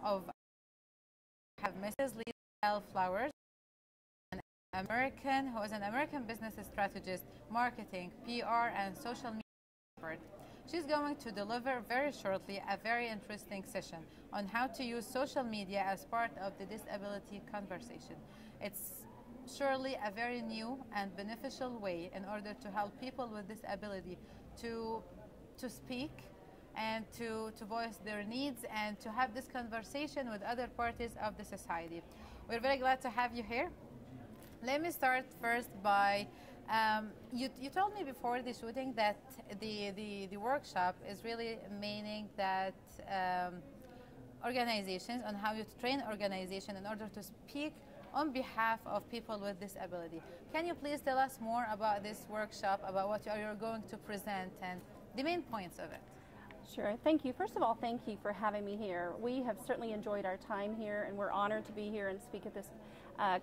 of have Mrs. Lisa Flowers, an American who is an American business strategist, marketing, PR, and social media expert. She's going to deliver very shortly a very interesting session on how to use social media as part of the disability conversation. It's surely a very new and beneficial way in order to help people with disability to speak and to voice their needs and to have this conversation with other parties of the society. We're very glad to have you here. Let me start first by, you told me before the shooting that the workshop is really meaning that organizations, on how you train organizations in order to speak on behalf of people with disability. Can you please tell us more about this workshop, about what you're going to present and the main points of it? Sure. Thank you. First of all, thank you for having me here. We have certainly enjoyed our time here, and we're honored to be here and speak at this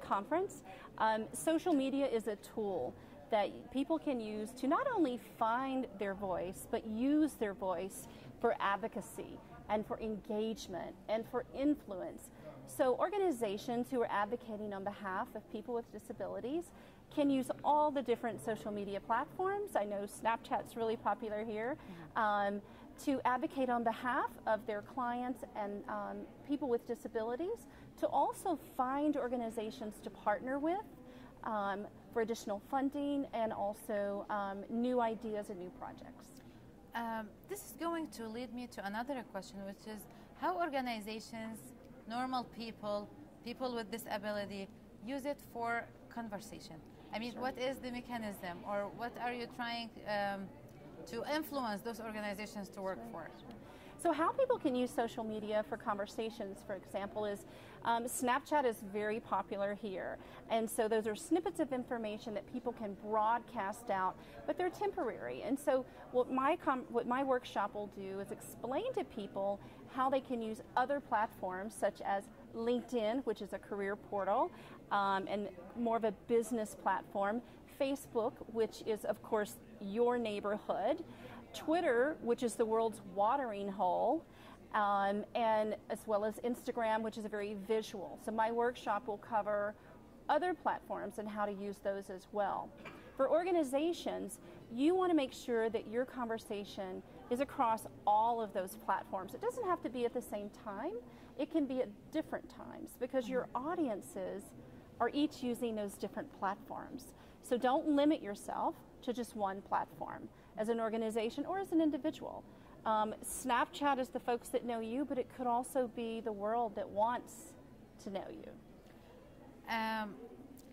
conference. Social media is a tool that people can use to not only find their voice, but use their voice for advocacy and for engagement and for influence. So organizations who are advocating on behalf of people with disabilities can use all the different social media platforms. I know Snapchat's really popular here. To advocate on behalf of their clients and people with disabilities, to also find organizations to partner with for additional funding and also new ideas and new projects. This is going to lead me to another question, which is how organizations, normal people, people with disability, use it for conversation. I mean, what is the mechanism, or what are you trying to influence those organizations to work for? So how people can use social media for conversations, for example, is Snapchat is very popular here. And so those are snippets of information that people can broadcast out, but they're temporary. And so what my workshop will do is explain to people how they can use other platforms such as LinkedIn, which is a career portal, and more of a business platform, Facebook, which is, of course, your neighborhood, Twitter, which is the world's watering hole, and as well as Instagram, which is a very visual. So my workshop will cover other platforms and how to use those as well. For organizations, you want to make sure that your conversation is across all of those platforms. It doesn't have to be at the same time. It can be at different times because your audiences are each using those different platforms. So don't limit yourself to just one platform as an organization or as an individual. Snapchat is the folks that know you, but it could also be the world that wants to know you.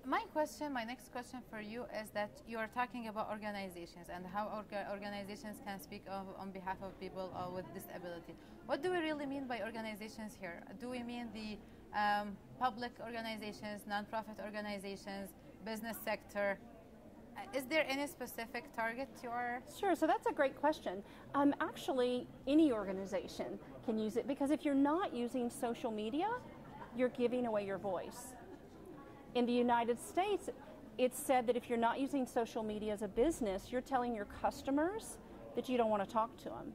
My next question for you is that you are talking about organizations and how organizations can speak on behalf of people with disability. What do we really mean by organizations here? Do we mean the public organizations, nonprofit organizations, business sector? Is there any specific target you are? Sure, so that's a great question. Actually, any organization can use it, because if you're not using social media, you're giving away your voice. In the United States, it's said that if you're not using social media as a business, you're telling your customers that you don't want to talk to them.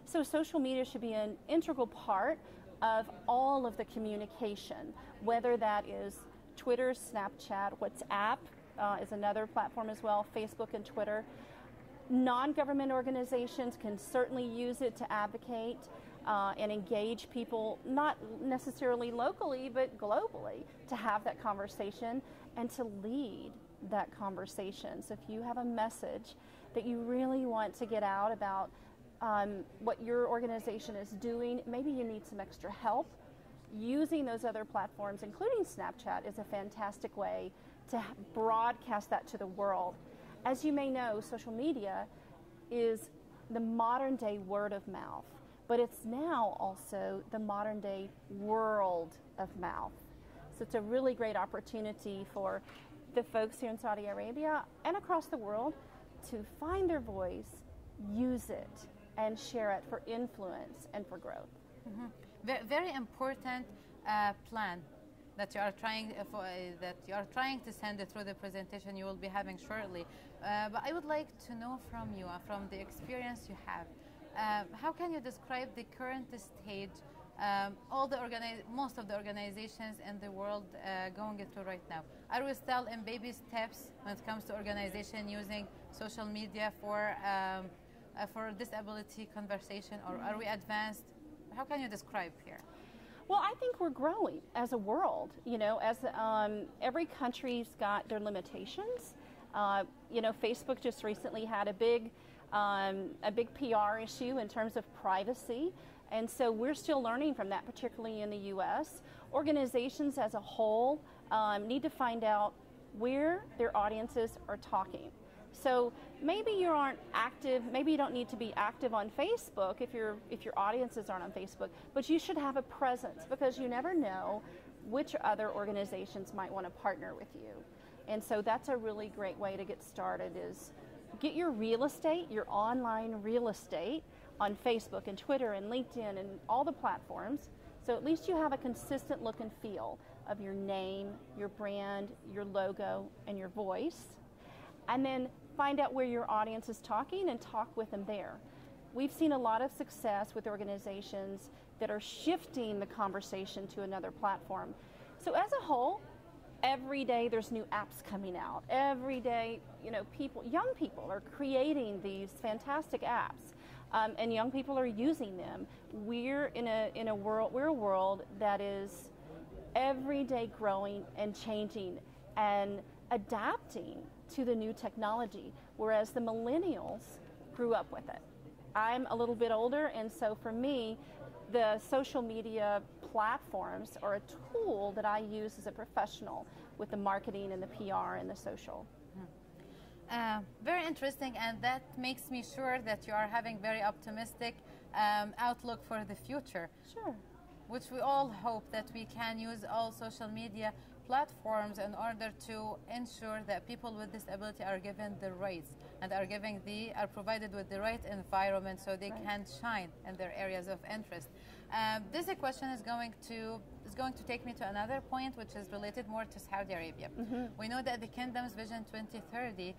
So social media should be an integral part of all of the communication, whether that is Twitter, Snapchat, WhatsApp is another platform as well, Facebook and Twitter. Non-government organizations can certainly use it to advocate and engage people, not necessarily locally, but globally, to have that conversation and to lead that conversation. So if you have a message that you really want to get out about what your organization is doing, maybe you need some extra help, using those other platforms, including Snapchat, is a fantastic way to broadcast that to the world. As you may know, social media is the modern day word of mouth, but it's now also the modern day world of mouth. So it's a really great opportunity for the folks here in Saudi Arabia and across the world to find their voice, use it, and share it for influence and for growth. Mm-hmm. Very important plan that you are trying to send through the presentation you will be having shortly. But I would like to know from you, from the experience you have, How can you describe the current stage, most of the organizations in the world going through right now? Are we still in baby steps when it comes to organization using social media for disability conversation, or are we advanced? How can you describe here? Well, I think we're growing as a world, as every country's got their limitations. Facebook just recently had a big PR issue in terms of privacy. And so we're still learning from that, particularly in the U.S. Organizations as a whole need to find out where their audiences are talking. So maybe you aren't active, maybe you don't need to be active on Facebook if your audiences aren't on Facebook, but you should have a presence, because you never know which other organizations might want to partner with you. And so that's a really great way to get started, is get your real estate, your online real estate, on Facebook and Twitter and LinkedIn and all the platforms. So at least you have a consistent look and feel of your name, your brand, your logo, and your voice. And then find out where your audience is talking and talk with them there. We've seen a lot of success with organizations that are shifting the conversation to another platform. So as a whole, every day there's new apps coming out. Every day, young people are creating these fantastic apps, and young people are using them. We're a world that is every day growing and changing and adapting to the new technology, whereas the millennials grew up with it. I'm a little bit older, and so for me, the social media platforms are a tool that I use as a professional with the marketing and the PR and the social. Very interesting, and that makes me sure that you are having very optimistic outlook for the future. Sure. Which we all hope that we can use all social media platforms in order to ensure that people with disability are given the rights and are provided with the right environment so they can shine in their areas of interest. This question is going to take me to another point, which is related more to Saudi Arabia. We know that the Kingdom's Vision 2030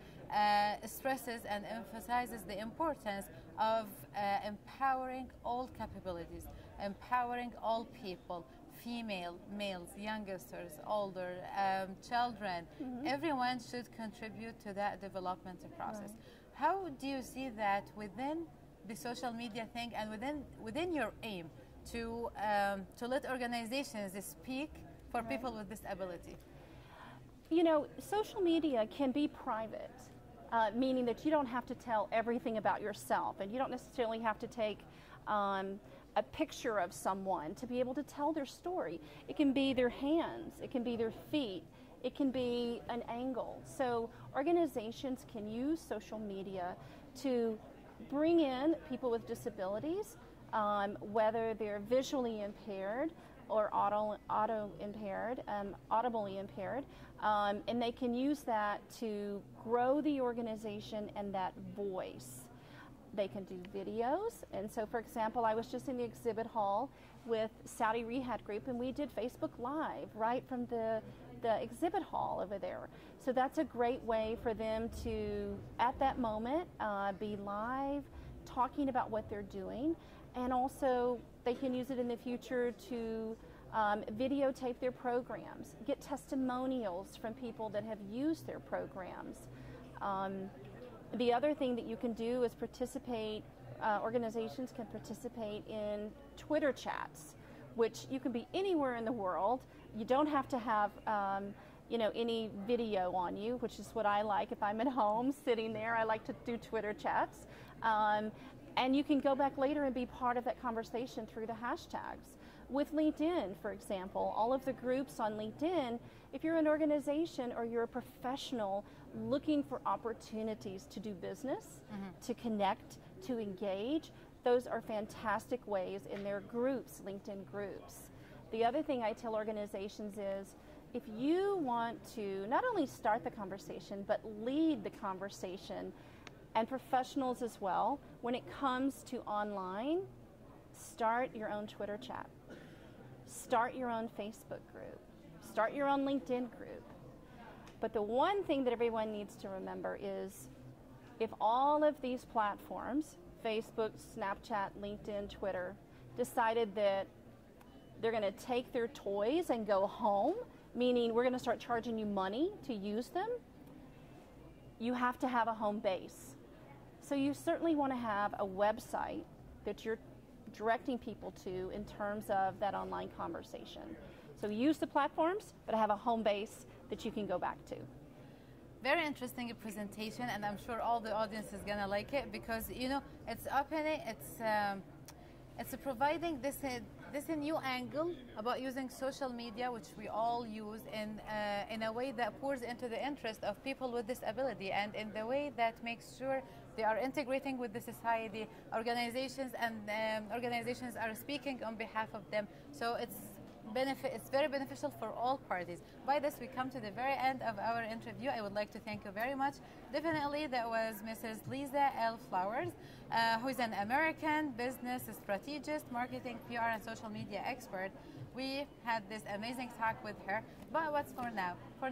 stresses and emphasizes the importance of empowering all capabilities, empowering all people, female, males, youngsters, older, children. Everyone should contribute to that development process. How do you see that within the social media thing and within your aim to let organizations speak for people with disability? Social media can be private, meaning that you don't have to tell everything about yourself, and you don't necessarily have to take a picture of someone to be able to tell their story. It can be their hands, it can be their feet, it can be an angle. So organizations can use social media to bring in people with disabilities, whether they're visually impaired or audibly impaired, and they can use that to grow the organization and that voice. They can do videos, and so for example, I was just in the exhibit hall with Saudi Rehab Group, and we did Facebook Live right from the exhibit hall over there. So that's a great way for them to, at that moment, be live, talking about what they're doing, and also they can use it in the future to videotape their programs, get testimonials from people that have used their programs. The other thing that you can do is participate, organizations can participate in Twitter chats, which you can be anywhere in the world. You don't have to have any video on you, which is what I like. If I'm at home sitting there, I like to do Twitter chats. And you can go back later and be part of that conversation through the hashtags. With LinkedIn, for example, all of the groups on LinkedIn, if you're an organization or you're a professional looking for opportunities to do business, to connect, to engage, those are fantastic ways in their groups, LinkedIn groups. The other thing I tell organizations is, if you want to not only start the conversation, but lead the conversation, and professionals as well, when it comes to online, start your own Twitter chat. Start your own Facebook group. Start your own LinkedIn group. But the one thing that everyone needs to remember is, if all of these platforms Facebook, Snapchat, LinkedIn, Twitter decided that they're going to take their toys and go home, meaning we're going to start charging you money to use them, you have to have a home base. So you certainly want to have a website that you're directing people to in terms of that online conversation. So use the platforms, but have a home base that you can go back to. Very interesting presentation, and I'm sure all the audience is gonna like it because it's opening, it's providing this new angle about using social media, which we all use in a way that pours into the interest of people with disability, and in the way that makes sure they are integrating with the society. Organizations are speaking on behalf of them. So it's very beneficial for all parties. By this, we come to the very end of our interview. I would like to thank you very much. Definitely, that was Mrs. Lisa L. Flowers, who is an American business strategist, marketing, PR, and social media expert. We had this amazing talk with her. But what's for now?